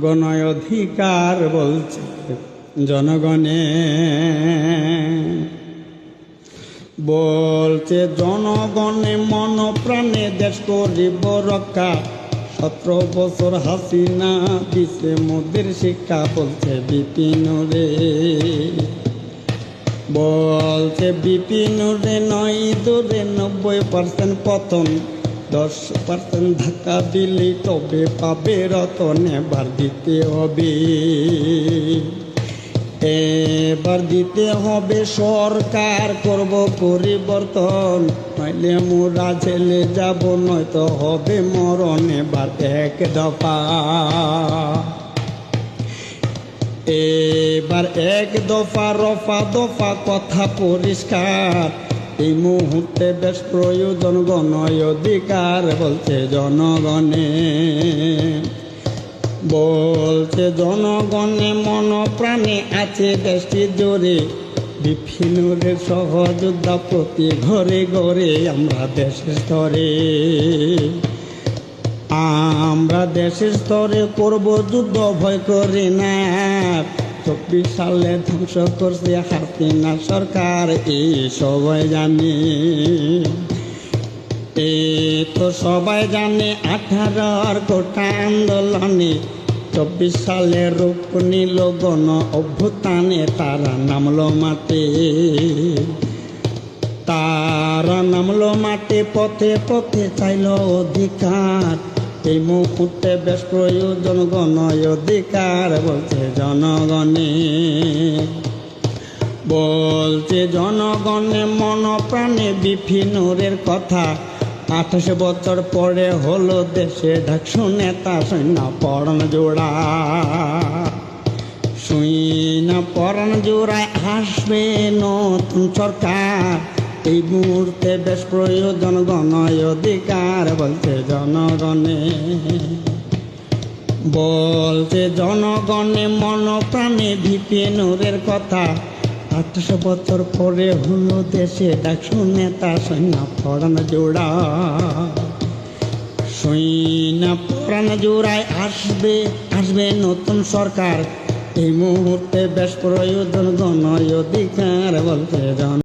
গণ অধিকার বলছে জনগণে, বলছে জনগণে মন প্রাণে দেশ করিব রক্ষা। 17 বছর হাসিনা দিছে মোদের শিক্ষা, বলছে বিপিন রে, বলছে বিপিন রে। 90% পতন, 10% ধাক্কা দিলেই তবে পাবে রতন। এবার দিতে হবে, এবার দিতে হবে সরকার, করব পরিবর্তন, নইলে মোরা জেলে যাব, নয়তো হবে মরণ। এবার এক দফা, এবার এক দফা, রফা দফা কথা পরিষ্কার। এই মুহূর্তে বেশ প্রয়োজন গণ অধিকার, বলছে জনগণে, বলছে জনগণে মন প্রাণে আছে দেশটি জোরে। বিভিন্ন সহযোদ্ধা প্রতি ঘরে ঘরে, আমরা দেশের স্তরে, আমরা দেশের স্তরে করব যুদ্ধ, ভয় করি না। 24 সালে ধ্বংস করছে হাসিনা সরকার, এই সবাই জানে, তো সবাই জানে। 18 কোটা আন্দোলনে 24 সালে রূপ নিল গণ অভ্যুত্থানে। তারা নামলো মাঠে, তারা নামলো মাঠে, পথে পথে চাইল অধিকার। এই মুহূর্তে বেশ প্রয়োজন গণ অধিকার, বলছে জনগণে, বলছে জনগণে মন প্রাণে বিপিনের কথা। 28 বছর পরে হলো দেশে ঢাকসু নেতা, সৈন্য পরাণ জোড়া, সৈন্য পরাণ জোড়ায় আসবে নতুন সরকার। এই মুহূর্তে বেশ প্রয়োজন গণ অধিকার, বলছে জনগণে, বলছে জনগণে মন প্রাণে বিপিনের কথা। 28 বছর পরে হলো দেশে ডাকসু নেতা, সৈন্য পরাণ জোড়া, সৈন্য পরাণ জোড়ায় আসবে, আসবে নতুন সরকার। এই মুহূর্তে বেশ প্রয়োজন গণ অধিকার, বলছে জন